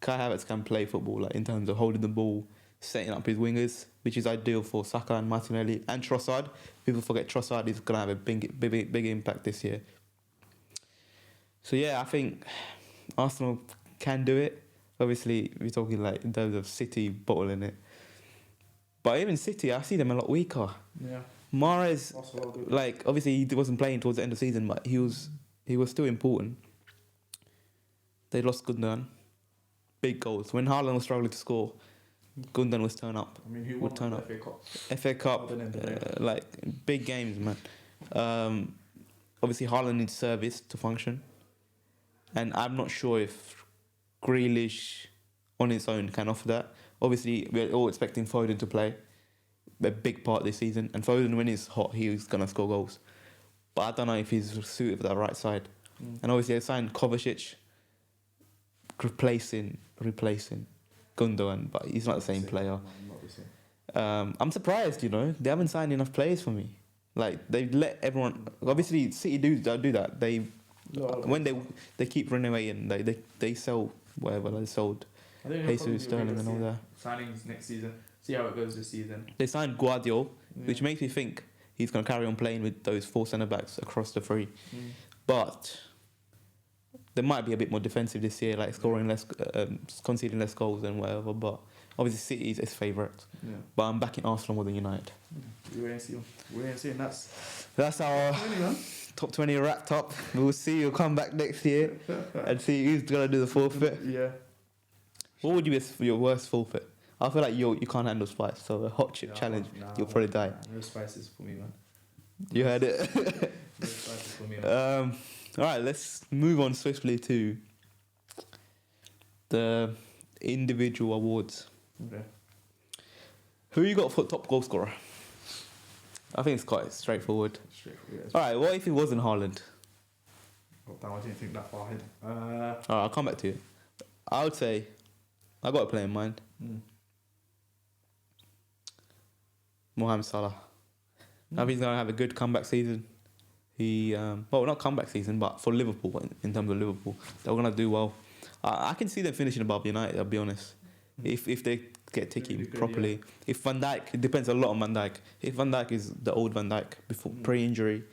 Kai Havertz can play football, like in terms of holding the ball, setting up his wingers, which is ideal for Saka and Martinelli and Trossard. People forget Trossard is gonna have a big impact this year. So yeah, I think Arsenal can do it. Obviously, we're talking like in terms of City bottling it. But even City, I see them a lot weaker. Yeah. Mahrez, like, obviously he wasn't playing towards the end of the season, but he was still important. They lost Gundogan. Big goals. When Haaland was struggling to score, Gundogan was turn up. I mean, who won the FA Cup? FA Cup, like, big games, man. Obviously, Haaland needs service to function. And I'm not sure if Grealish on its own can offer that. Obviously, we're all expecting Foden to play a big part this season. And Foden, when he's hot, he's going to score goals. But I don't know if he's suited for that right side. And obviously, they signed Kovacic, replacing Gundogan, but he's not the same player. No, not the same. I'm surprised, they haven't signed enough players for me. Like, they let everyone... Obviously, City do that. When they keep renovating, they sell whatever they sold. Jesus, Sterling and all that. Signings next season. See how it goes this season. They signed Guardiola, which makes me think he's going to carry on playing with those 4 centre-backs across the 3. But they might be a bit more defensive this year, like scoring less, conceding less goals and whatever. But obviously City is his favourite. Yeah. But I'm backing Arsenal more than United. We ain't see. And That's our 20, man. top 20 wrapped up. We'll see you come back next year and see who's gonna do the forfeit. Yeah. What would you be your worst forfeit? I feel like you can't handle spice, so a hot chip challenge, you'll probably die. No spices for me, man. You heard it. No spices for me, man. All right, let's move on swiftly to the individual awards. Okay. Who you got for top goal scorer? I think it's quite straightforward. All right, what if it wasn't Haaland? Oh, damn, I didn't think that far ahead. All right, I'll come back to you. I would say I got a player in mind. Mohamed Salah. I think he's gonna have a good comeback season. He, well, not comeback season, but for Liverpool, in terms of Liverpool, they're gonna do well. I can see them finishing above United. I'll be honest. If they get ticking Really good, properly. yeah. If Van Dijk, it depends a lot on Van Dijk. If Van Dijk is the old Van Dijk before pre-injury,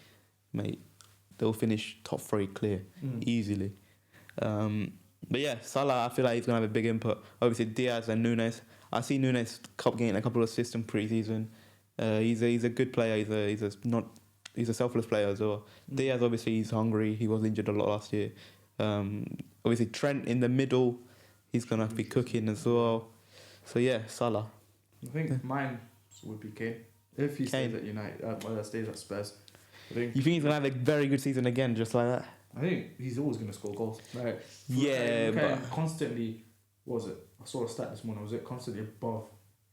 mate, they'll finish top 3 clear easily. But yeah, Salah, I feel like he's gonna have a big input. Obviously Diaz and Nunes. I see Nunes getting a couple of assists in pre-season. He's a good player. He's a selfless player as well. Diaz, obviously, he's hungry. He was injured a lot last year. Obviously Trent in the middle, he's gonna be cooking as well. So yeah, Salah. I think mine would be Kane. If he stays at United, stays at Spurs. You think he's gonna have a very good season again, just like that? I think he's always going to score goals. Like, Yeah, but constantly, what was it? I saw a stat this morning. Was it constantly above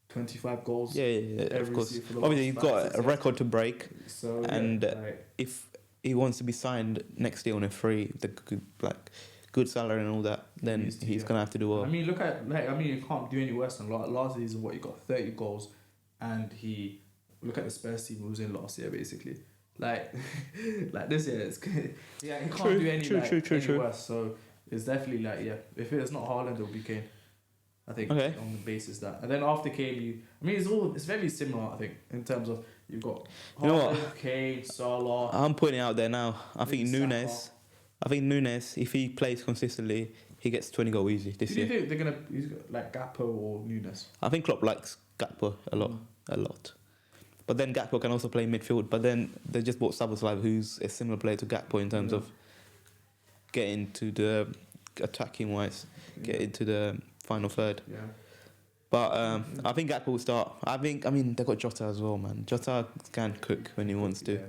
25 goals? Yeah, of course. season for the Obviously, he's last got 5, 6 a record to break, So and yeah, like, if he wants to be signed next year on a free, good salary and all that, then he's gonna have to do well. I mean, look at you can't do any worse than last season. What he got 30 goals, and he look at the Spurs team who was in last year basically. Like this year, it's yeah, he can't do any worse. So it's definitely if it's not Haaland, it'll be Kane. I think on the basis that, and then after Kane, it's very similar. I think in terms of you've got Haaland, Kane, Salah. I'm putting it out there now. I think Nunes, if he plays consistently, he gets 20 goals easy this year. Do you think they're gonna use like Gakpo or Nunes? I think Klopp likes Gakpo a lot. But then Gakpo can also play midfield. But then they just bought Szoboszlai, who's a similar player to Gakpo in terms of getting to the attacking wise, getting to the final third. Yeah. But I think Gakpo will start. I mean, they've got Jota as well, man. Jota can cook when he wants to. Yeah.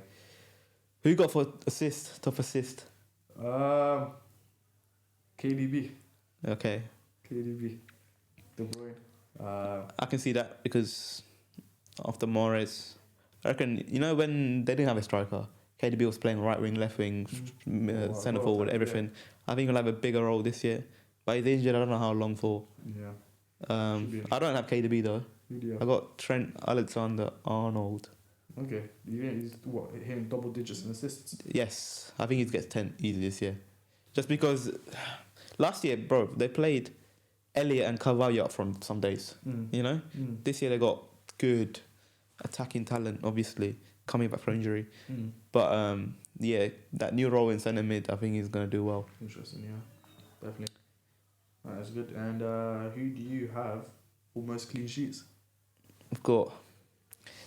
Who you got for top assist? KDB. Okay. KDB. De Bruyne. I can see that because after Mahrez, I reckon, when they didn't have a striker, KDB was playing right wing, left wing, centre forward, everything. Yeah. I think he'll have a bigger role this year. But he's injured, I don't know how long for. Yeah. I don't have KDB though. I got Trent Alexander-Arnold. Okay. He's hitting double digits in assists? Yes. I think he gets 10 easy this year. Just because last year, bro, they played Elliot and Carvalho up from some days. This year they got good attacking talent, obviously, coming back from injury. But that new role in centre mid, I think he's going to do well. Interesting, yeah. Definitely. That's good. And who do you have for most clean sheets? I've got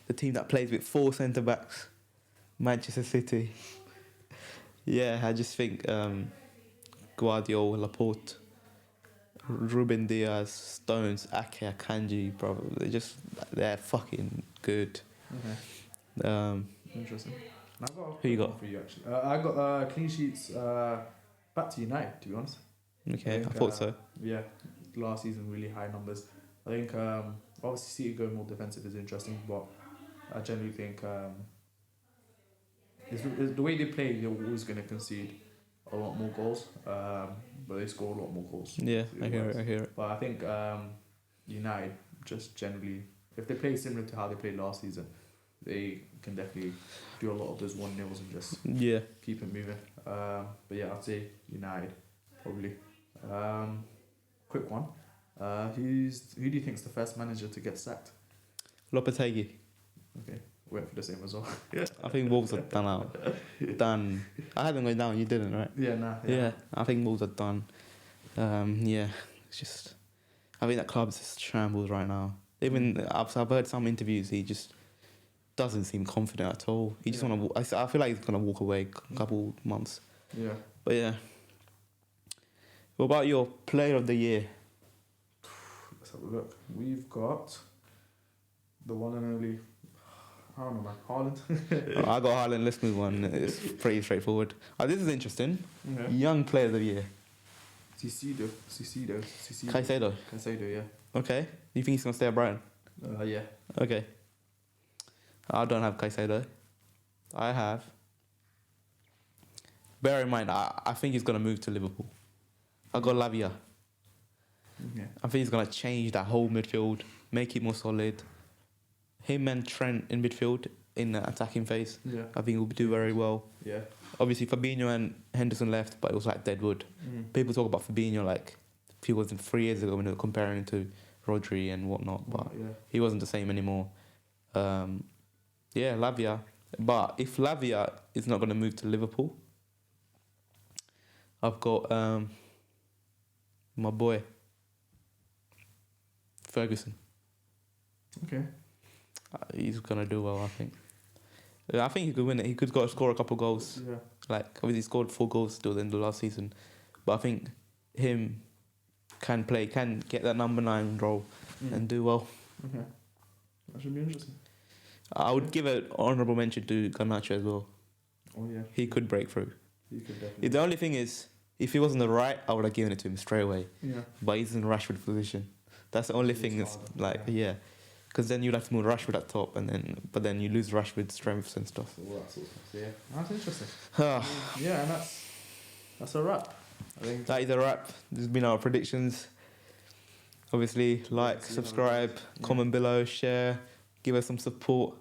the team that plays with 4 centre backs, Manchester City. Yeah, I just think Guardiola, Laporte, Ruben Diaz, Stones, Ake, Akanji, bro. They're fucking good. Okay. Interesting. Who you got? For you, actually. I got clean sheets back to United, to be honest. Okay, I thought so. Yeah, last season really high numbers. I think obviously City going more defensive is interesting, but I generally think it's the way they play, they're always going to concede a lot more goals, but they score a lot more goals. Yeah, I hear it. But I think United just generally, if they play similar to how they played last season, they can definitely do a lot of those 1-0s and just keep it moving. But yeah, I'd say United probably. Quick one. Who do you think's the first manager to get sacked? Lopetegui. Okay, went for the same as well. I think Wolves are done out. Done. I had them going down. You didn't, right? Yeah, nah. Yeah, I think Wolves are done. It's just. I think that club's just shambles right now. Even I've heard some interviews. doesn't seem confident at all. He just Yeah. want to. I feel like he's gonna walk away a couple months. Yeah. But yeah. What about your player of the year? Let's have a look. We've got the one and only. I don't know, man. Haaland. Oh, I got Haaland. Let's move on. It's pretty straightforward. This is interesting. Okay. Young player of the year. Caicedo. Caicedo. Caicedo, yeah. Okay. You think he's gonna stay at Brighton? Yeah. Okay. I don't have Caicedo. I have. Bear in mind, I think he's gonna move to Liverpool. I got Lavia. Yeah. I think he's gonna change that whole midfield, make it more solid. Him and Trent in midfield in the attacking phase. Yeah. I think he'll do very well. Yeah. Obviously, Fabinho and Henderson left, but it was like deadwood. People talk about Fabinho like he wasn't 3 years ago when they were comparing him to Rodri and whatnot, but yeah. he wasn't the same anymore. Yeah, Lavia. But if Lavia is not going to move to Liverpool, I've got my boy Ferguson. Okay. He's going to do well, I think. I think he could win it. He could score a couple goals. Yeah. Like, obviously, he scored 4 goals till the end of last season. But I think him can get that number 9 role and do well. Okay. That should be interesting. I would give an honourable mention to Garnacho as well. Oh, yeah. He could break through. You could definitely. The only thing is, if he was on the right, I would have given it to him straight away. Yeah. But he's in Rashford position. That's the only thing that's harder, like, yeah. Because then you'd have to move Rashford at top, but then you lose Rashford's strengths and stuff. So all that sort of stuff. So, yeah. That's interesting. Ah, Yeah, and that's a wrap. I think. that is a wrap. This has been our predictions. Obviously, like, see how it subscribe, goes. Yeah. comment below, share, give us some support.